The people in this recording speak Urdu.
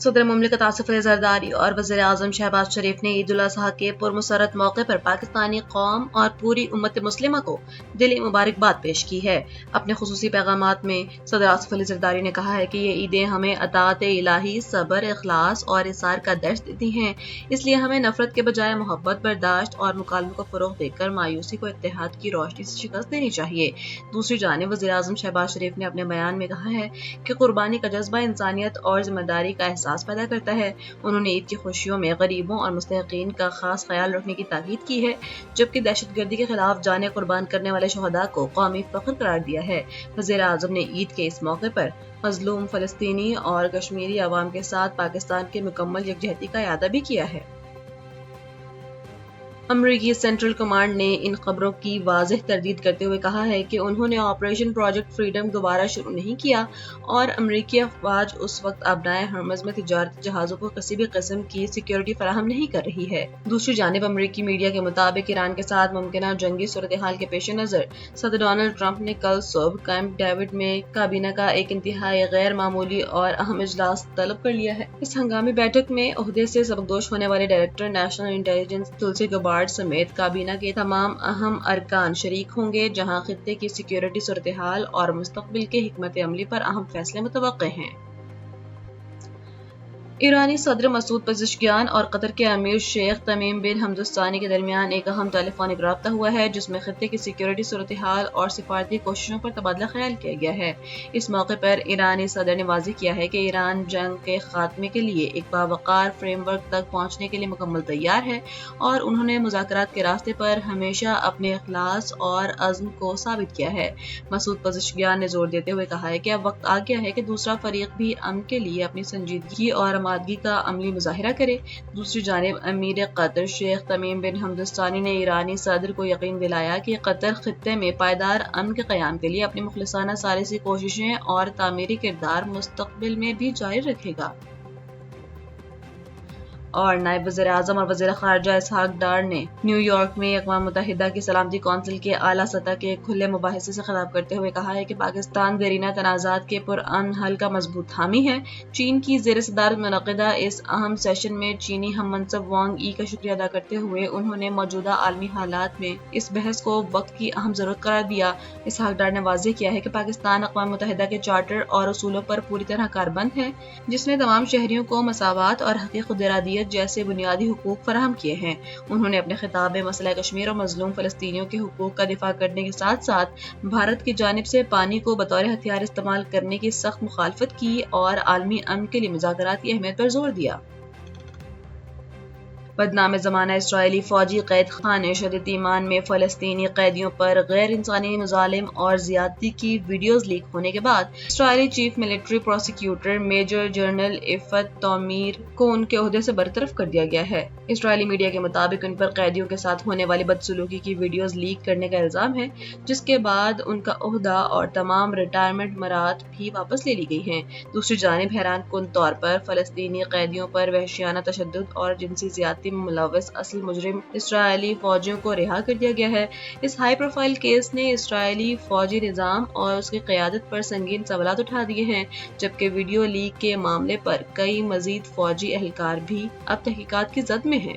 صدر مملکت آصف علی زرداری اور وزیر اعظم شہباز شریف نے عید الاضحیٰ کے پرمسرت موقع پر پاکستانی قوم اور پوری امت مسلمہ کو دلی مبارکباد پیش کی ہے۔ اپنے خصوصی پیغامات میں صدر آصف علی زرداری نے کہا ہے کہ یہ عیدیں ہمیں اطاعت الہی، صبر، اخلاص اور اثار کا درس دیتی ہیں، اس لیے ہمیں نفرت کے بجائے محبت، برداشت اور مکالمے کو فروغ دے کر مایوسی کو اتحاد کی روشنی سے شکست دینی چاہیے۔ دوسری جانب وزیر اعظم شہباز شریف نے اپنے بیان میں کہا ہے کہ قربانی کا جذبہ انسانیت اور ذمہ داری کا احساس پیدا کرتا ہے۔ انہوں نے عید کی خوشیوں میں غریبوں اور مستحقین کا خاص خیال رکھنے کی تاکید کی ہے، جبکہ دہشت گردی کے خلاف جانیں قربان کرنے والے شہداء کو قومی فخر قرار دیا ہے۔ وزیر اعظم نے عید کے اس موقع پر مظلوم فلسطینی اور کشمیری عوام کے ساتھ پاکستان کی مکمل یکجہتی کا اعادہ بھی کیا ہے۔ امریکی سینٹرل کمانڈ نے ان خبروں کی واضح تردید کرتے ہوئے کہا ہے کہ انہوں نے آپریشن پروجیکٹ فریڈم دوبارہ شروع نہیں کیا اور امریکی افواج اس وقت آبنائے ہرمز میں تجارتی جہازوں کو کسی بھی قسم کی سیکیورٹی فراہم نہیں کر رہی ہے۔ دوسری جانب امریکی میڈیا کے مطابق ایران کے ساتھ ممکنہ جنگی صورتحال کے پیش نظر صدر ڈونلڈ ٹرمپ نے کل صبح کیمپ ڈیوڈ میں کابینہ کا ایک انتہائی غیر معمولی اور اہم اجلاس طلب کر لیا ہے۔ اس ہنگامی بیٹھک میں عہدے سے سبکدوش ہونے والے ڈائریکٹر نیشنل انٹیلیجنس تلسی گبارڈ سمیت کابینہ کے تمام اہم ارکان شریک ہوں گے، جہاں خطے کی سیکیورٹی صورتحال اور مستقبل کے حکمت عملی پر اہم فیصلے متوقع ہیں۔ ایرانی صدر مسعود پزشکیان اور قطر کے امیر شیخ تمیم بن حمد الثانی کے درمیان ایک اہم ٹیلی فونک رابطہ ہوا ہے، جس میں خطے کی سیکیورٹی صورتحال اور سفارتی کوششوں پر تبادلہ خیال کیا گیا ہے۔ اس موقع پر ایرانی صدر نے واضح کیا ہے کہ ایران جنگ کے خاتمے کے لیے ایک باوقار فریم ورک تک پہنچنے کے لیے مکمل تیار ہے، اور انہوں نے مذاکرات کے راستے پر ہمیشہ اپنے اخلاص اور عزم کو ثابت کیا ہے۔ مسعود پزشکیان نے زور دیتے ہوئے کہا ہے کہ اب وقت آ گیا ہے کہ دوسرا فریق بھی امن کے لیے اپنی سنجیدگی اور آمادگی کا عملی مظاہرہ کرے۔ دوسری جانب امیر قطر شیخ تمیم بن حمد الثانی نے ایرانی صدر کو یقین دلایا کہ قطر خطے میں پائیدار امن کے قیام کے لیے اپنی مخلصانہ ثالثی کوششیں اور تعمیری کردار مستقبل میں بھی جاری رکھے گا۔ اور نائب وزیر اعظم اور وزیر خارجہ اسحاق ڈار نے نیو یارک میں اقوام متحدہ کی سلامتی کونسل کے اعلیٰ سطح کے کھلے مباحثے سے خطاب کرتے ہوئے کہا ہے کہ پاکستان دیرینہ تنازعات کے پرامن حل کا مضبوط حامی ہے۔ چین کی زیر صدارت منعقدہ اس اہم سیشن میں چینی ہم منصب وانگ ای کا شکریہ ادا کرتے ہوئے انہوں نے موجودہ عالمی حالات میں اس بحث کو وقت کی اہم ضرورت قرار دیا۔ اسحاق ڈار نے واضح کیا ہے کہ پاکستان اقوام متحدہ کے چارٹر اور اصولوں پر پوری طرح کاربند ہے، جس نے تمام شہریوں کو مساوات اور حقیقی خود ارادیت جیسے بنیادی حقوق فراہم کیے ہیں۔ انہوں نے اپنے خطاب میں مسئلہ کشمیر اور مظلوم فلسطینیوں کے حقوق کا دفاع کرنے کے ساتھ ساتھ بھارت کی جانب سے پانی کو بطور ہتھیار استعمال کرنے کی سخت مخالفت کی اور عالمی امن کے لیے مذاکرات کی اہمیت پر زور دیا۔ بدنام زمانہ اسرائیلی فوجی قید خانے شدید ایمان میں فلسطینی قیدیوں پر غیر انسانی مظالم اور زیادتی کی ویڈیوز لیک ہونے کے بعد Israeli chief military prosecutor major general Yifat Tomer کو ان کے عہدے سے برطرف کر دیا گیا ہے۔ اسرائیلی میڈیا کے مطابق ان پر قیدیوں کے ساتھ ہونے والی بدسلوکی کی ویڈیوز لیک کرنے کا الزام ہے، جس کے بعد ان کا عہدہ اور تمام ریٹائرمنٹ مراد بھی واپس لے لی گئی ہیں۔ دوسری جانب حیران کن طور پر فلسطینی قیدیوں پر وحشیانہ تشدد اور جنسی زیادتی میں ملوث اصل مجرم اسرائیلی فوجیوں کو رہا کر دیا گیا ہے۔ اس ہائی پروفائل کیس نے اسرائیلی فوجی نظام اور اس کی قیادت پر سنگین سوالات اٹھا دیے ہیں، جبکہ ویڈیو لیک کے معاملے پر کئی مزید فوجی اہلکار بھی اب تحقیقات کی زد میں ہیں۔